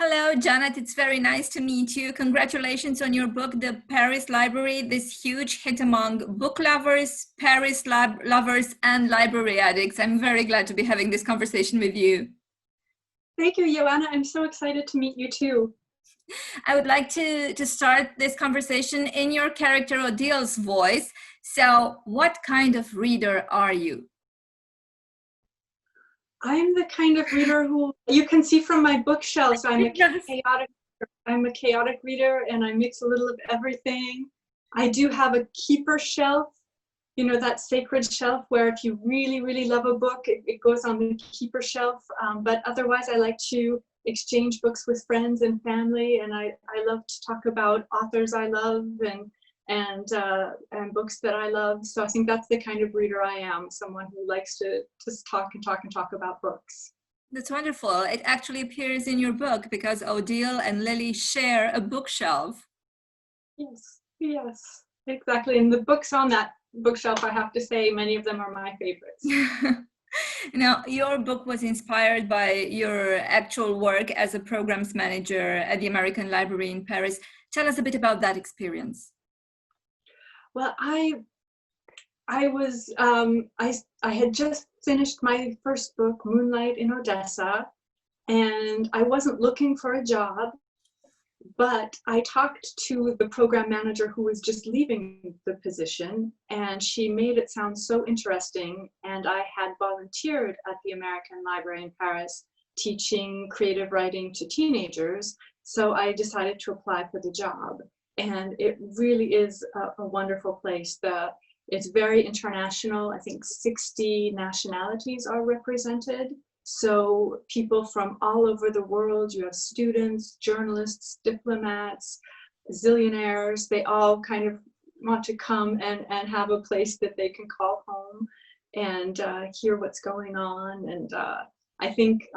Hello, Janet. It's very nice to meet you. Congratulations on your book, The Paris Library, this huge hit among book lovers, Paris lovers, and library addicts. I'm very glad to be having this conversation with you. Thank you, Ioana. I'm so excited to meet you too. I would like to start this conversation in your character Odile's voice. So what kind of reader are you? I'm the kind of reader who you can see from my bookshelves. I'm a chaotic reader, and I mix a little of everything. I do have a keeper shelf, you know, that sacred shelf where if you really, really love a book, it goes on the keeper shelf. But otherwise, I like to exchange books with friends and family, and I love to talk about authors I love and books that I love. So I think that's the kind of reader I am, someone who likes to just talk about books. That's wonderful. It actually appears in your book because Odile and Lily share a bookshelf. Yes, exactly. And the books on that bookshelf, I have to say, many of them are my favorites. Now, your book was inspired by your actual work as a programs manager at the American Library in Paris. Tell us a bit about that experience. Well, I had just finished my first book, Moonlight in Odessa, and I wasn't looking for a job, but I talked to the program manager who was just leaving the position, and she made it sound so interesting, and I had volunteered at the American Library in Paris teaching creative writing to teenagers, so I decided to apply for the job. And it really is a wonderful place. It's very international. I think 60 nationalities are represented. So people from all over the world, you have students, journalists, diplomats, zillionaires, they all kind of want to come and have a place that they can call home and hear what's going on. And I think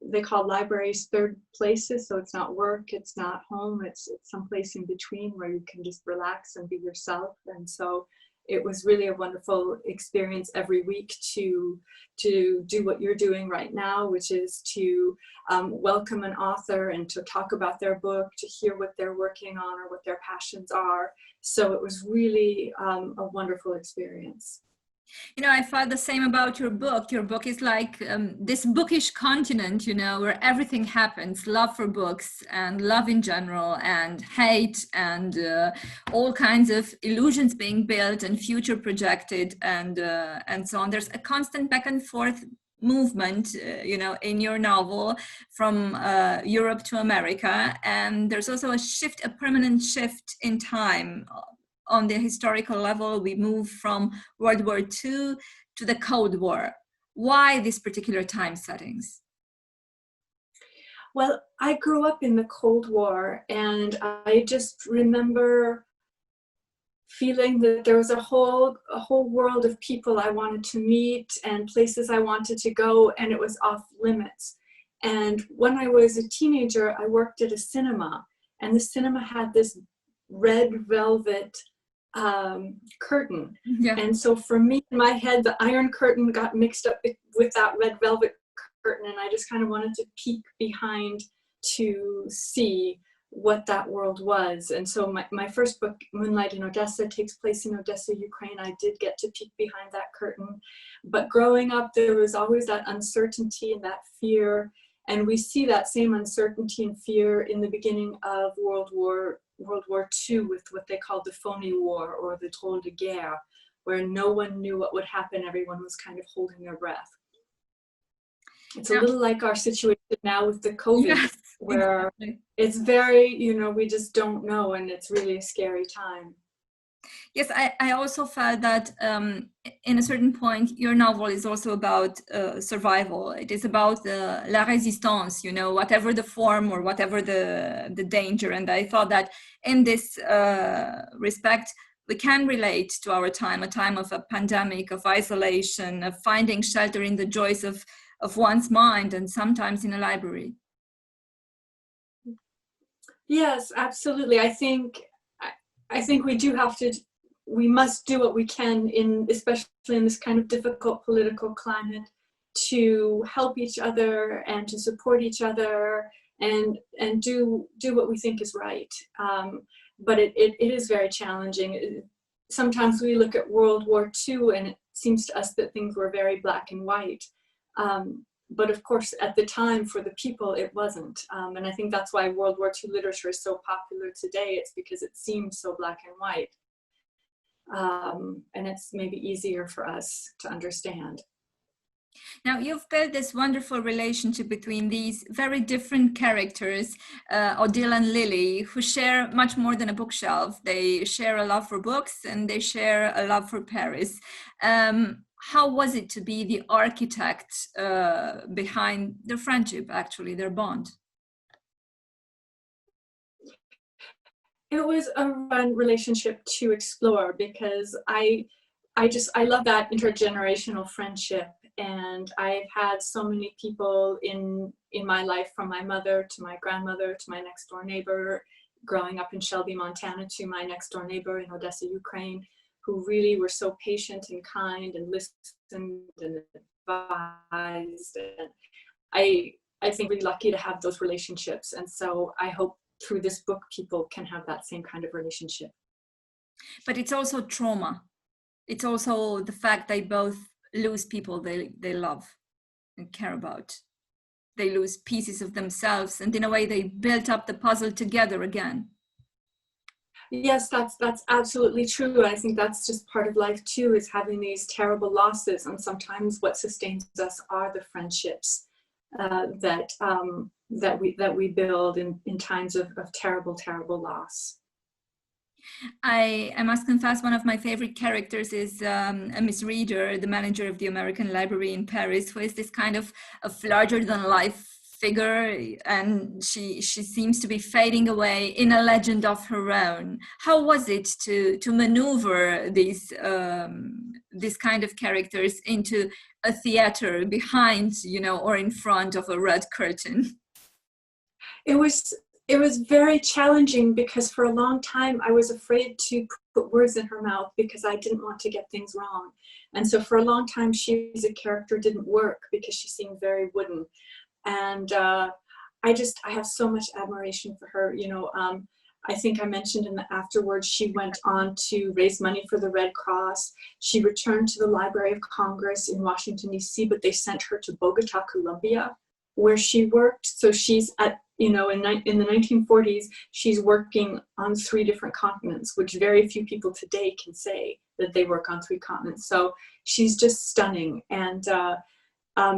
they call libraries third places, so it's not work, it's not home, it's someplace in between where you can just relax and be yourself. And so it was really a wonderful experience every week to do what you're doing right now, which is to welcome an author and to talk about their book, to hear what they're working on or what their passions are. So it was really a wonderful experience. You know, I thought the same about your book. Your book is like this bookish continent, you know, where everything happens, love for books and love in general and hate and all kinds of illusions being built and future projected and so on. There's a constant back and forth movement, you know, in your novel from Europe to America. And there's also a permanent shift in time. On the historical level, we move from World War II to the Cold War. Why these particular time settings? Well, I grew up in the Cold War, and I just remember feeling that there was a whole world of people I wanted to meet and places I wanted to go, and it was off limits. And when I was a teenager, I worked at a cinema, and the cinema had this red velvet curtain. Yeah. And so for me, in my head, the Iron Curtain got mixed up with that red velvet curtain, and I just kind of wanted to peek behind to see what that world was. And so my first book, Moonlight in Odessa, takes place in Odessa, Ukraine. I did get to peek behind that curtain. But growing up, there was always that uncertainty and that fear. And we see that same uncertainty and fear in the beginning of World War II with what they called the phony war or the drôle de guerre, where no one knew what would happen. Everyone was kind of holding their breath. It's a little like our situation now with the COVID, yes, where exactly. It's very, you know, we just don't know, and it's really a scary time. Yes, I also felt that in a certain point, your novel is also about survival. It is about la résistance, you know, whatever the form or whatever the danger. And I thought that in this respect, we can relate to our time, a time of a pandemic, of isolation, of finding shelter in the joys of one's mind and sometimes in a library. Yes, absolutely. I think we must do what we can especially in this kind of difficult political climate, to help each other and to support each other and do what we think is right. But it is very challenging. Sometimes we look at World War II and it seems to us that things were very black and white. But of course, at the time, for the people, it wasn't. And I think that's why World War II literature is so popular today. It's because it seems so black and white. And it's maybe easier for us to understand. Now, you've built this wonderful relationship between these very different characters, Odile and Lily, who share much more than a bookshelf. They share a love for books and they share a love for Paris. How was it to be the architect behind their friendship, actually, their bond? It was a fun relationship to explore because I love that intergenerational friendship. And I've had so many people in my life, from my mother to my grandmother to my next door neighbor, growing up in Shelby, Montana, to my next door neighbor in Odessa, Ukraine, who really were so patient and kind and listened and advised. And I think we're lucky to have those relationships. And so I hope through this book, people can have that same kind of relationship. But it's also trauma. It's also the fact they both lose people they love and care about. They lose pieces of themselves, and in a way they built up the puzzle together again. Yes, that's absolutely true. I think that's just part of life too, is having these terrible losses, and sometimes what sustains us are the friendships that we build in times of terrible loss. I must confess, one of my favorite characters is a Miss Reader, the manager of the American Library in Paris, who is this kind of a larger-than-life figure, and she seems to be fading away in a legend of her own. How was it to maneuver these kind of characters into a theater behind, or in front of a red curtain? It was very challenging because for a long time I was afraid to put words in her mouth because I didn't want to get things wrong. And so for a long time, she as a character didn't work because she seemed very wooden. And I have so much admiration for her. I think I mentioned in the afterwards, she went on to raise money for the Red Cross. She returned to the Library of Congress in Washington, D.C., but they sent her to Bogota, Colombia, where she worked. So she's in the 1940s, she's working on 3 different continents, which very few people today can say that they work on 3 continents. So she's just stunning. And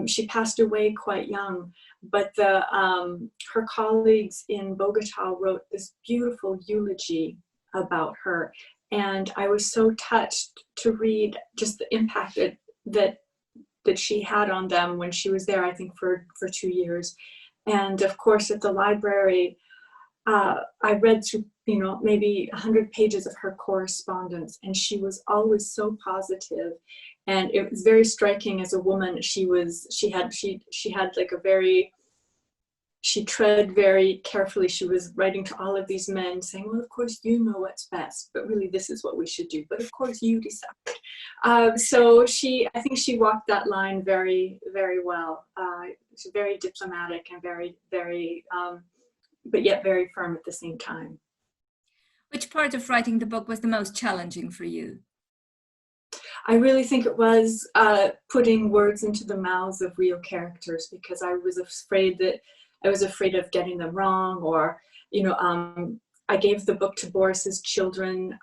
she passed away quite young, but her colleagues in Bogota wrote this beautiful eulogy about her. And I was so touched to read just the impact that she had on them when she was there, I think for 2 years. And of course, at the library, I read through, maybe 100 pages of her correspondence, and she was always so positive. And it was very striking as a woman. She tread very carefully. She was writing to all of these men saying, well, of course, you know what's best, but really this is what we should do. But of course you decide. So I think she walked that line very, very well. She's very diplomatic and very, very, but yet very firm at the same time. Which part of writing the book was the most challenging for you? I really think it was putting words into the mouths of real characters, because I was afraid of getting them wrong, or, I gave the book to Boris's children.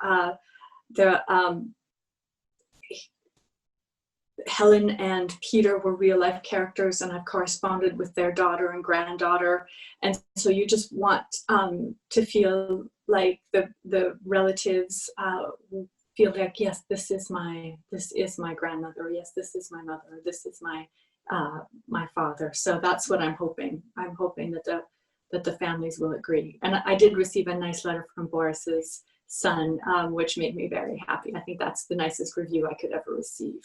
Helen and Peter were real life characters, and I've corresponded with their daughter and granddaughter. And so you just want to feel like the relatives feel like, yes, this is my grandmother. Yes, this is my mother. This is my father. So that's what I'm hoping. I'm hoping that the families will agree. And I did receive a nice letter from Boris's son, which made me very happy. I think that's the nicest review I could ever receive.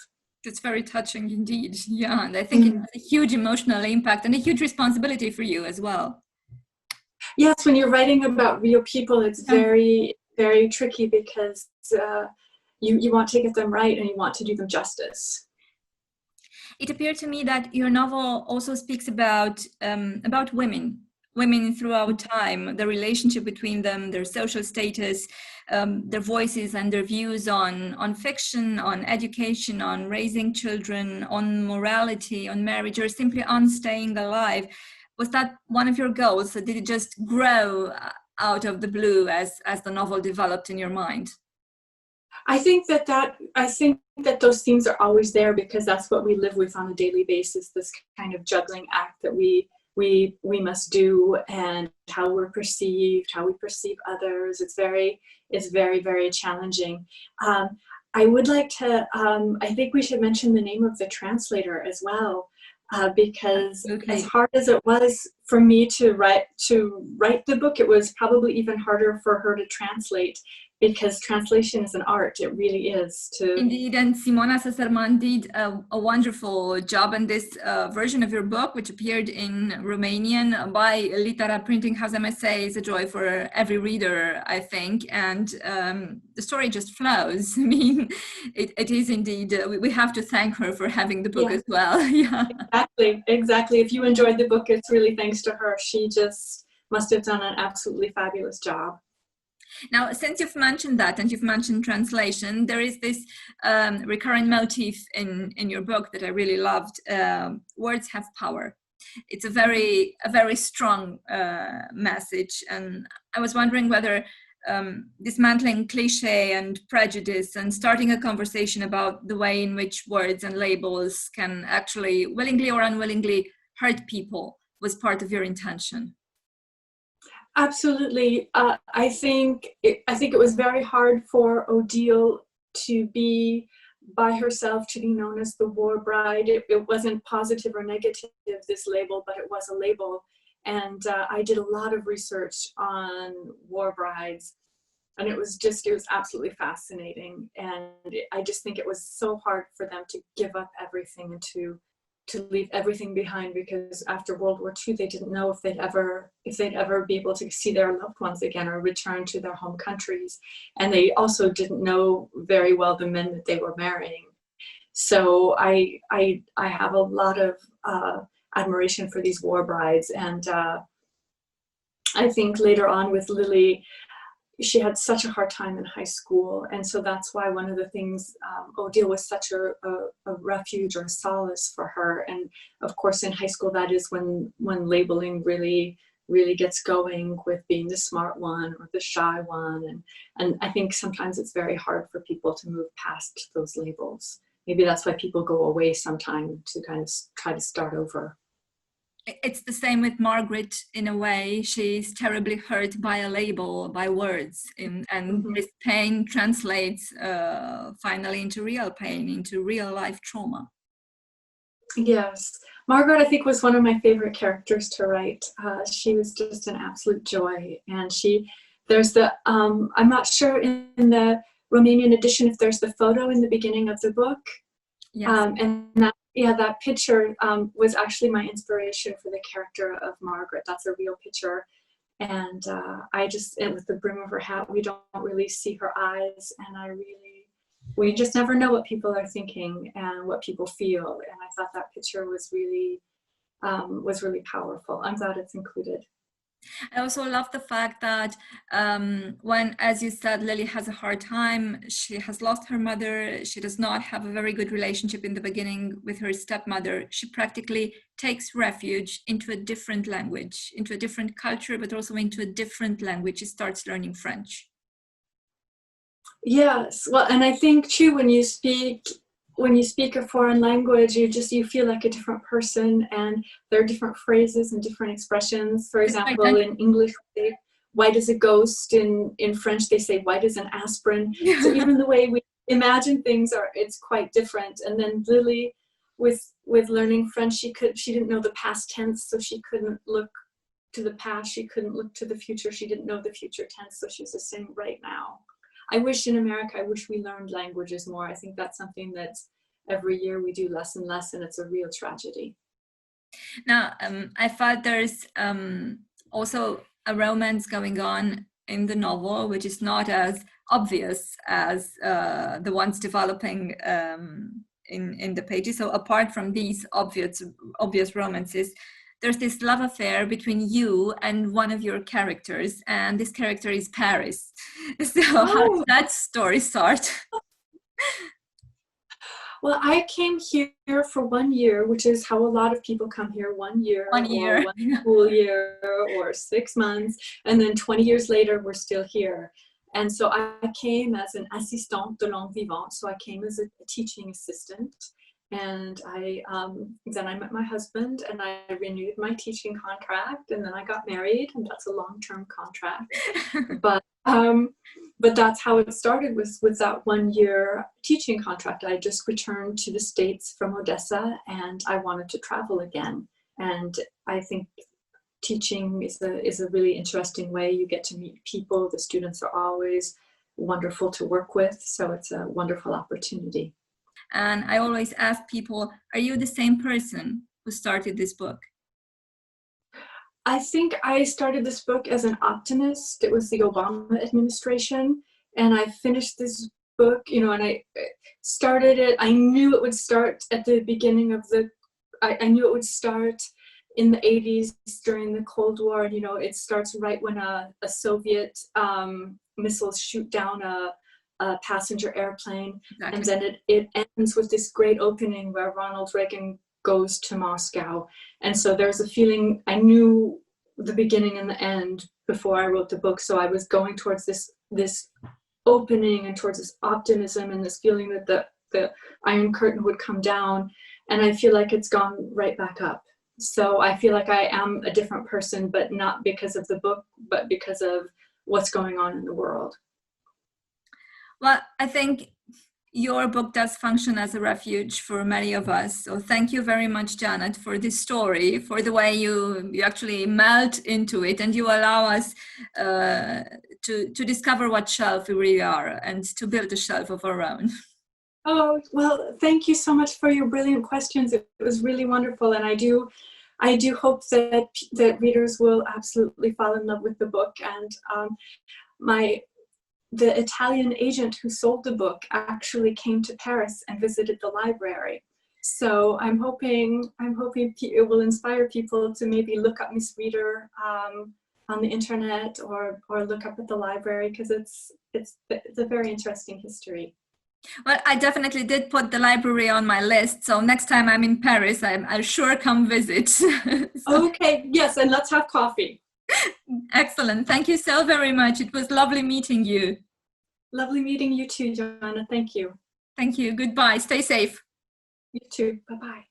That's very touching indeed. Yeah, and I think it has a huge emotional impact and a huge responsibility for you as well. Yes, when you're writing about real people, it's very, very tricky, because you want to get them right and you want to do them justice. It appeared to me that your novel also speaks about women, women throughout time, the relationship between them, their social status, their voices and their views on fiction, on education, on raising children, on morality, on marriage, or simply on staying alive. Was that one of your goals? Or did it just grow out of the blue as the novel developed in your mind? I think that those themes are always there because that's what we live with on a daily basis, this kind of juggling act that we must do, and how we're perceived, how we perceive others. It's very, very challenging. I would like to, I think we should mention the name of the translator as well, because as hard as it was for me to write the book, it was probably even harder for her to translate, because translation is an art. It really is. Indeed, and Simona Săsărman did a wonderful job in this version of your book, which appeared in Romanian by Literar Printing House MSA. Is a joy for every reader, I think, and the story just flows. I mean, it is indeed, we have to thank her for having the book as well. Yeah, exactly. If you enjoyed the book, it's really thanks to her. She just must have done an absolutely fabulous job. Now, since you've mentioned that and you've mentioned translation, there is this recurrent motif in your book that I really loved. Words have power. It's a very strong message, and I was wondering whether dismantling cliche and prejudice and starting a conversation about the way in which words and labels can actually, willingly or unwillingly, hurt people was part of your intention. Absolutely. I think it was very hard for Odile to be by herself, to be known as the war bride. It wasn't positive or negative, this label, but it was a label. And I did a lot of research on war brides, and it was absolutely fascinating. And I just think it was so hard for them to give up everything and to leave everything behind, because after World War II, they didn't know if they'd ever be able to see their loved ones again or return to their home countries. And they also didn't know very well the men that they were marrying. So I have a lot of admiration for these war brides. And I think later on with Lily, she had such a hard time in high school, and so that's why one of the things, Odile was such a refuge or a solace for her. And of course in high school, that is when labeling really gets going, with being the smart one or the shy one, and I think sometimes it's very hard for people to move past those labels. Maybe that's why people go away sometime, to kind of try to start over. It's the same with Margaret in a way. She's terribly hurt by a label, by words, and this pain translates finally into real pain, into real life trauma. Yes, Margaret, I think, was one of my favorite characters to write. She was just an absolute joy, and there's the I'm not sure in the Romanian edition if there's the photo in the beginning of the book. Yes. And that picture was actually my inspiration for the character of Margaret. That's a real picture. And with the brim of her hat, we don't really see her eyes. And we just never know what people are thinking and what people feel. And I thought that picture was really powerful. I'm glad it's included. I also love the fact that when, as you said, Lily has a hard time, she has lost her mother, she does not have a very good relationship in the beginning with her stepmother, she practically takes refuge into a different language, into a different culture, but also into a different language. She starts learning French. Yes, well, and I think too, when you speak a foreign language, you feel like a different person, and there are different phrases and different expressions. For example, in English, they say, white as a ghost. In French, they say white as an aspirin. So even the way we imagine things it's quite different. And then Lily, with learning French, she didn't know the past tense, so she couldn't look to the past. She couldn't look to the future. She didn't know the future tense, so she was just saying right now. I wish we learned languages more. I think that's something that every year we do less and less, and it's a real tragedy. Now, I thought there's also a romance going on in the novel, which is not as obvious as the ones developing in the pages. So apart from these obvious romances, there's this love affair between you and one of your characters, and this character is Paris. So how did that story start? Well, I came here for 1 year, which is how a lot of people come here, 1 year, One year. or 1 school year, or 6 months, and then 20 years later, we're still here. And so I came as an assistante de langue vivante, so I came as a teaching assistant, and then I met my husband, and I renewed my teaching contract, and then I got married, and that's a long-term contract. But that's how it started, was with that 1 year teaching contract. I just returned to the States from Odessa, and I wanted to travel again. And I think teaching is a really interesting way. You get to meet people. The students are always wonderful to work with, so it's a wonderful opportunity. And I always ask people, are you the same person who started this book? I think I started this book as an optimist. It was the Obama administration, and I finished this book, and I started it. I knew it would start at the beginning of I knew it would start in the 80s during the Cold War. It starts right when a Soviet missiles shoot down a passenger airplane. Exactly. And then it ends with this great opening where Ronald Reagan goes to Moscow. And so there's a feeling, I knew the beginning and the end before I wrote the book. So I was going towards this opening and towards this optimism and this feeling that the Iron Curtain would come down. And I feel like it's gone right back up. So I feel like I am a different person, but not because of the book, but because of what's going on in the world. Well, I think your book does function as a refuge for many of us. So thank you very much, Janet, for this story, for the way you actually melt into it and you allow us to discover what shelf we really are and to build a shelf of our own. Oh, well, thank you so much for your brilliant questions. It was really wonderful. And I do hope that readers will absolutely fall in love with the book. And the Italian agent who sold the book actually came to Paris and visited the library. So I'm hoping it will inspire people to maybe look up Miss Reader on the internet or look up at the library, because it's a very interesting history. Well, I definitely did put the library on my list. So next time I'm in Paris, I'll sure come visit. Okay, yes, and let's have coffee. Excellent. Thank you so very much. It was lovely meeting you. Lovely meeting you too, Joanna. Thank you. Thank you. Goodbye. Stay safe. You too. Bye-bye.